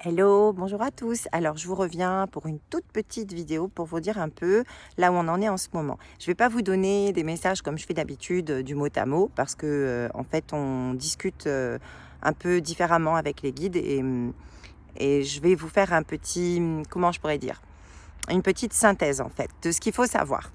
Hello, bonjour à tous. Alors, je vous reviens pour une toute petite vidéo pour vous dire un peu là où on en est en ce moment. Je ne vais pas vous donner des messages comme je fais d'habitude du mot à mot parce que en fait, on discute un peu différemment avec les guides et je vais vous faire un petit, comment je pourrais dire, une petite synthèse en fait de ce qu'il faut savoir.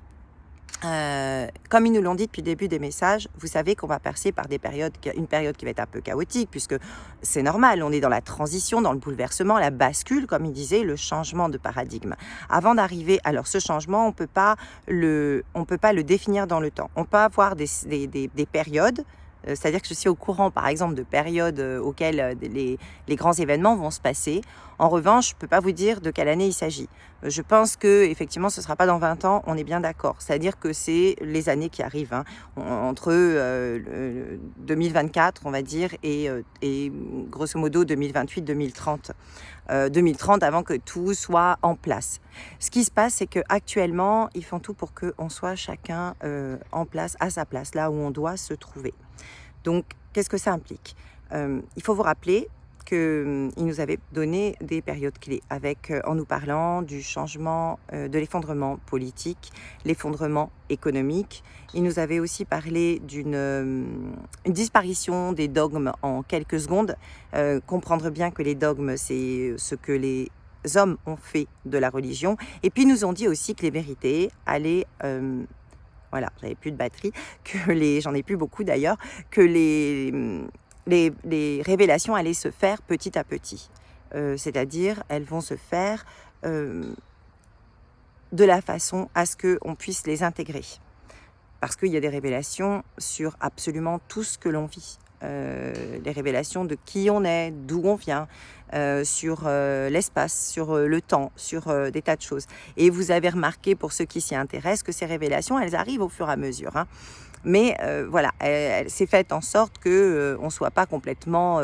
Comme ils nous l'ont dit depuis le début des messages, vous savez qu'on va passer par une période qui va être un peu chaotique, puisque c'est normal, on est dans la transition, dans le bouleversement, la bascule, comme il disait, le changement de paradigme. Avant d'arriver, alors ce changement, on peut pas le définir dans le temps. On peut avoir des périodes. C'est-à-dire que je suis au courant, par exemple, de périodes auxquelles les grands événements vont se passer. En revanche, je ne peux pas vous dire de quelle année il s'agit. Je pense que effectivement, ce ne sera pas dans 20 ans, on est bien d'accord. C'est-à-dire que c'est les années qui arrivent, hein, entre 2024, on va dire, et grosso modo 2028-2030. 2030 avant que tout soit en place. Ce qui se passe, c'est qu'actuellement, ils font tout pour qu'on soit chacun en place, à sa place, là où on doit se trouver. Donc, qu'est-ce que ça implique? Il faut vous rappeler qu'il nous avait donné des périodes clés en nous parlant du changement, de l'effondrement politique, l'effondrement économique. Il nous avait aussi parlé d'une disparition des dogmes en quelques secondes. Comprendre bien que les dogmes, c'est ce que les hommes ont fait de la religion. Et puis, ils nous ont dit aussi que les vérités allaient... voilà, j'avais plus de batterie, j'en ai plus beaucoup d'ailleurs, que les révélations allaient se faire petit à petit. C'est-à-dire, elles vont se faire de la façon à ce qu'on puisse les intégrer. Parce qu'il y a des révélations sur absolument tout ce que l'on vit. Les révélations de qui on est, d'où on vient, sur l'espace, sur le temps, sur des tas de choses. Et vous avez remarqué, pour ceux qui s'y intéressent, que ces révélations, elles arrivent au fur et à mesure. Hein. Mais voilà, elle s'est faite en sorte qu'on ne soit pas complètement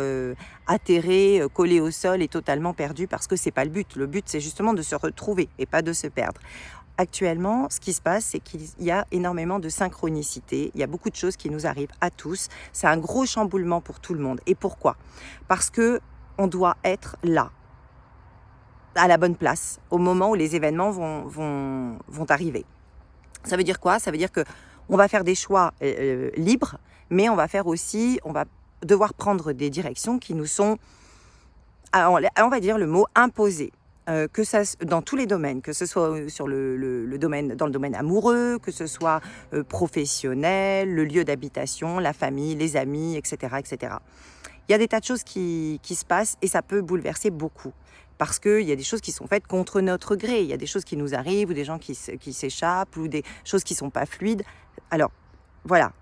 atterré, collé au sol et totalement perdu, parce que ce n'est pas le but. Le but, c'est justement de se retrouver et pas de se perdre. Actuellement, ce qui se passe, c'est qu'il y a énormément de synchronicité. Il y a beaucoup de choses qui nous arrivent à tous. C'est un gros chamboulement pour tout le monde. Et pourquoi? Parce que on doit être là, à la bonne place, au moment où les événements vont arriver. Ça veut dire quoi? Ça veut dire que on va faire des choix libres, mais on va devoir prendre des directions qui nous sont, on va dire le mot, imposées. Que ça, dans tous les domaines, que ce soit sur le domaine, dans le domaine amoureux, que ce soit professionnel, le lieu d'habitation, la famille, les amis, etc., etc. Il y a des tas de choses qui se passent et ça peut bouleverser beaucoup. Parce qu'il y a des choses qui sont faites contre notre gré. Il y a des choses qui nous arrivent, ou des gens qui s'échappent, ou des choses qui ne sont pas fluides. Alors, voilà,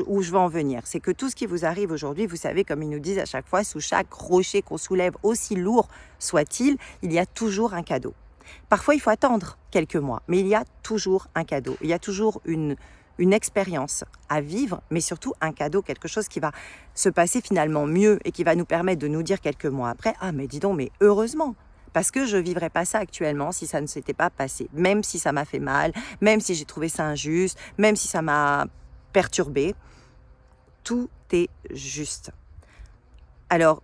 où je veux en venir. C'est que tout ce qui vous arrive aujourd'hui, vous savez, comme ils nous disent à chaque fois, sous chaque rocher qu'on soulève, aussi lourd soit-il, il y a toujours un cadeau. Parfois, il faut attendre quelques mois, mais il y a toujours un cadeau. Il y a toujours une expérience à vivre, mais surtout un cadeau, quelque chose qui va se passer finalement mieux et qui va nous permettre de nous dire quelques mois après, ah mais dis donc, mais heureusement, parce que je ne vivrais pas ça actuellement si ça ne s'était pas passé, même si ça m'a fait mal, même si j'ai trouvé ça injuste, même si ça m'a perturbé, tout est juste. Alors,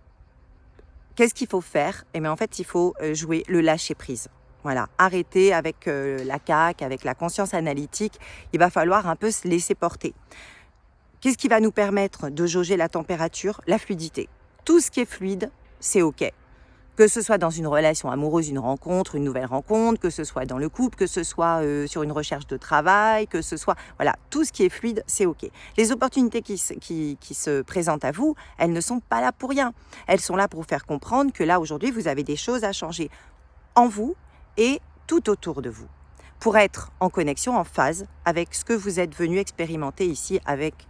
qu'est-ce qu'il faut faire? Eh bien, en fait, il faut jouer le lâcher-prise. Voilà, arrêter avec la CAQ, avec la conscience analytique. Il va falloir un peu se laisser porter. Qu'est-ce qui va nous permettre de jauger la température? La fluidité. Tout ce qui est fluide, c'est OK. Que ce soit dans une relation amoureuse, une rencontre, une nouvelle rencontre, que ce soit dans le couple, que ce soit sur une recherche de travail, que ce soit... Voilà, tout ce qui est fluide, c'est OK. Les opportunités qui se présentent à vous, elles ne sont pas là pour rien. Elles sont là pour vous faire comprendre que là, aujourd'hui, vous avez des choses à changer en vous et tout autour de vous, pour être en connexion, en phase avec ce que vous êtes venu expérimenter ici avec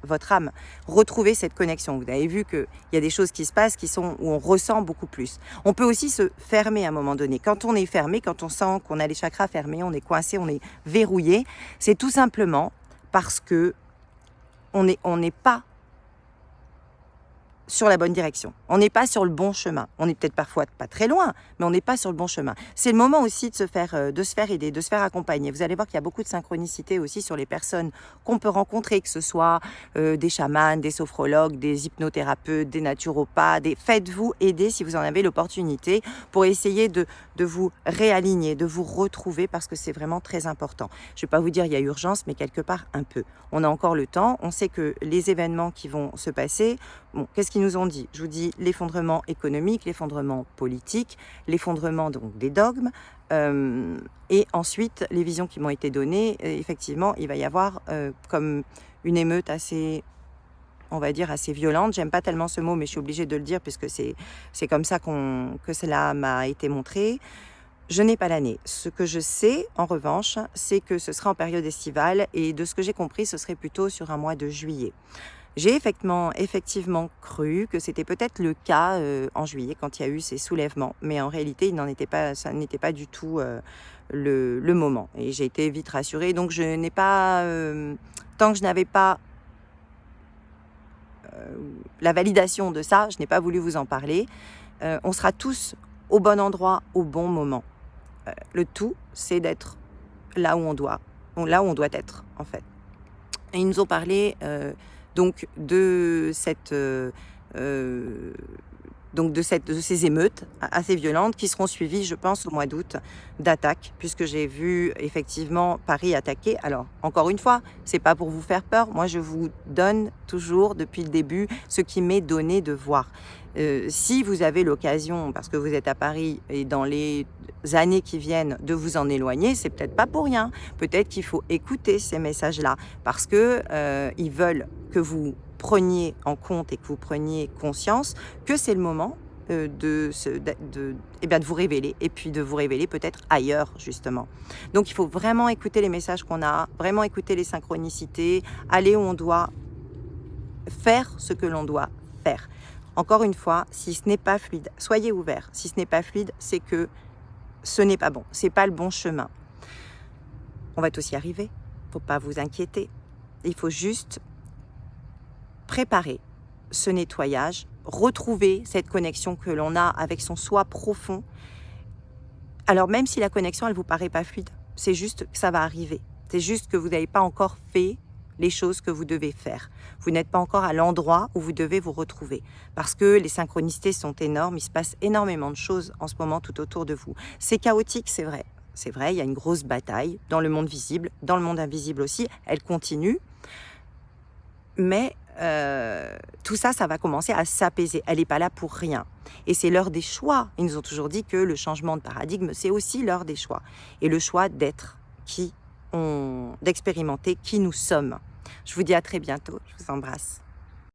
votre âme. Retrouvez cette connexion. Vous avez vu qu'il y a des choses qui se passent où on ressent beaucoup plus. On peut aussi se fermer à un moment donné. Quand on est fermé, quand on sent qu'on a les chakras fermés, on est coincé, on est verrouillé, c'est tout simplement parce que on n'est pas sur la bonne direction. On n'est pas sur le bon chemin. On est peut-être parfois pas très loin, mais on n'est pas sur le bon chemin. C'est le moment aussi de se faire aider, de se faire accompagner. Vous allez voir qu'il y a beaucoup de synchronicité aussi sur les personnes qu'on peut rencontrer, que ce soit des chamans, des sophrologues, des hypnothérapeutes, des naturopathes. Faites-vous aider si vous en avez l'opportunité pour essayer de vous réaligner, de vous retrouver parce que c'est vraiment très important. Je ne vais pas vous dire il y a urgence, mais quelque part un peu. On a encore le temps. On sait que les événements qui vont se passer, bon, qu'est-ce qu'ils nous ont dit? Je vous dis l'effondrement économique, l'effondrement politique, l'effondrement donc des dogmes, et ensuite les visions qui m'ont été données. Effectivement, il va y avoir comme une émeute assez, on va dire, assez violente. J'aime pas tellement ce mot, mais je suis obligée de le dire puisque c'est comme ça que cela m'a été montré. Je n'ai pas l'année. Ce que je sais, en revanche, c'est que ce sera en période estivale et de ce que j'ai compris, ce serait plutôt sur un mois de juillet. J'ai effectivement cru que c'était peut-être le cas en juillet quand il y a eu ces soulèvements, mais en réalité, ça n'était pas du tout le moment. Et j'ai été vite rassurée. Donc, je n'ai pas, tant que je n'avais pas la validation de ça, je n'ai pas voulu vous en parler. On sera tous au bon endroit, au bon moment. Le tout, c'est d'être là où on doit être, en fait. Et ils nous ont parlé donc de ces émeutes assez violentes qui seront suivies, je pense, au mois d'août, d'attaques, puisque j'ai vu effectivement Paris attaqué. Alors, encore une fois, c'est pas pour vous faire peur. Moi, je vous donne toujours, depuis le début, ce qui m'est donné de voir. Si vous avez l'occasion, parce que vous êtes à Paris et dans les années qui viennent, de vous en éloigner, c'est peut-être pas pour rien. Peut-être qu'il faut écouter ces messages-là, parce que ils veulent que vous preniez en compte et que vous preniez conscience que c'est le moment de vous révéler, et puis de vous révéler peut-être ailleurs, justement. Donc il faut vraiment écouter les messages qu'on a, vraiment écouter les synchronicités, aller où on doit, faire ce que l'on doit faire. Encore une fois, si ce n'est pas fluide, soyez ouverts. Si ce n'est pas fluide, c'est que ce n'est pas bon, c'est pas le bon chemin. On va tous y arriver, il ne faut pas vous inquiéter. Il faut juste préparer ce nettoyage, retrouver cette connexion que l'on a avec son soi profond. Alors même si la connexion, elle ne vous paraît pas fluide, c'est juste que ça va arriver. C'est juste que vous n'avez pas encore fait les choses que vous devez faire. Vous n'êtes pas encore à l'endroit où vous devez vous retrouver. Parce que les synchronicités sont énormes, il se passe énormément de choses en ce moment tout autour de vous. C'est chaotique, c'est vrai. C'est vrai, il y a une grosse bataille dans le monde visible, dans le monde invisible aussi. Elle continue. Mais tout ça, ça va commencer à s'apaiser. Elle n'est pas là pour rien. Et c'est l'heure des choix. Ils nous ont toujours dit que le changement de paradigme, c'est aussi l'heure des choix. Et le choix d'être d'expérimenter qui nous sommes. Je vous dis à très bientôt. Je vous embrasse.